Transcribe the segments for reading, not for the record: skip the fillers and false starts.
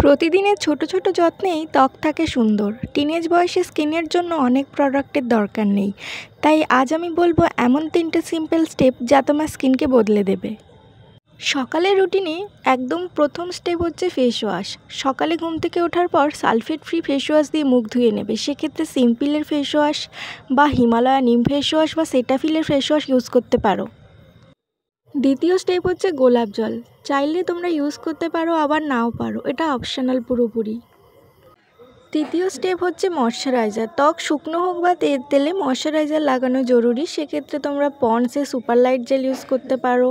প্রতিদিনের ছোট ছোট যত্নেই ত্বক থাকে সুন্দর। টিনেজ বয়সে স্কিনের জন্য অনেক প্রোডাক্টের দরকার নেই। তাই আজ আমি বলবো এমন 3টে সিম্পল স্টেপ যা তোমার স্কিনকে বদলে দেবে। সকালের রুটিনে একদম প্রথম স্টেপ হচ্ছে ফেস ওয়াশ। সকালে ঘুম থেকে ওঠার পর সালফেট ফ্রি ফেস ওয়াশ দিয়ে মুখ ধুয়ে নেবে। সেক্ষেত্রে সিম্পলের ফেস ওয়াশ বা হিমালয়া নিম ফেস ওয়াশ বা সেটাফিলের ফেস ওয়াশ ইউজ করতে পারো। দ্বিতীয় স্টেপ হচ্ছে গোলাপ জল। চাইলে তোমরা ইউজ করতে পারো, আবার নাও পারো, এটা অপশনাল পুরোপুরি। তৃতীয় স্টেপ হচ্ছে ময়শ্চারাইজার। ত্বক শুকনো হোক বা তেলে ময়শ্চারাইজার লাগানো জরুরি। সেক্ষেত্রে তোমরা পন্ডসের সুপার লাইট জেল ইউজ করতে পারো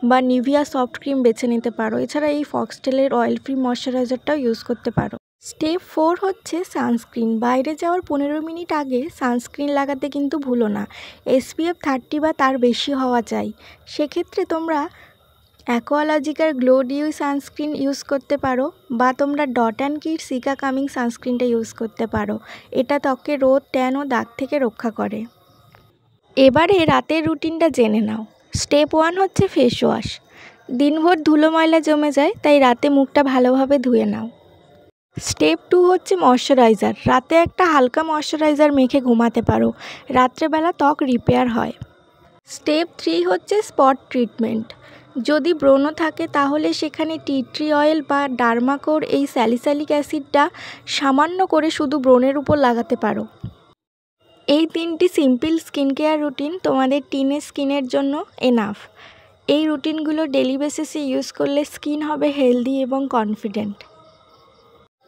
বা নিভিয়া সফট ক্রিম বেছে নিতে পারো। এছাড়া এই ফক্সটেলের অয়েল ফ্রি ময়শ্চারাইজারটাও ইউজ করতে পারো। স্টেপ 4 হচ্ছে সানস্ক্রিন। বাইরে যাওয়ার 15 মিনিট আগে সানস্ক্রিন লাগাতে কিন্তু ভুলো না। SPF 30 বা তার বেশি হওয়া চাই। সেক্ষেত্রে তোমরা Aqualogica glow dew sunscreen use করতে পারো বা তোমরা dot and key cica calming সানস্ক্রিনটা ইউজ করতে পারো। এটা ত্বকে রোদ, ট্যান ও দাগ থেকে রক্ষা করে। এবারে রাতের রুটিনটা জেনে নাও। স্টেপ 1 হচ্ছে ফেস ওয়াশ। দিনভর ধুলো ময়লা জমে যায়, তাই রাতে মুখটা ভালোভাবে ধুয়ে নাও। স্টেপ 2 হচ্ছে ময়শ্চারাইজার। রাতে একটা হালকা ময়শ্চারাইজার মেখে ঘুমাতে পারো। রাত্রেবেলা ত্বক রিপেয়ার হয়। স্টেপ 3 হচ্ছে স্পট ট্রিটমেন্ট। যদি ব্রণ থাকে তাহলে সেখানে টি ট্রি অয়েল বা ডার্মাকোর এই স্যালিসাইলিক অ্যাসিডটা সামান্য করে শুধু ব্রণের উপর লাগাতে পারো। এই 3টি সিম্পল স্কিন কেয়ার রুটিন তোমাদের টিনের স্কিনের জন্য এনাফ। এই রুটিনগুলো ডেলি বেসিসে ইউজ করলে স্কিন হবে হেলদি এবং কনফিডেন্ট।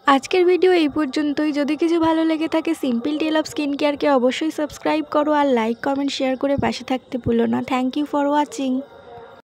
আজকের ভিডিও এই পর্যন্তই। যদি কিছু ভালো লেগে থাকে সিম্পল টেল অফ স্কিন কেয়ারকে অবশ্যই সাবস্ক্রাইব করো আর লাইক, কমেন্ট, শেয়ার করে পাশে থাকতে ভুলো না। Thank you for watching.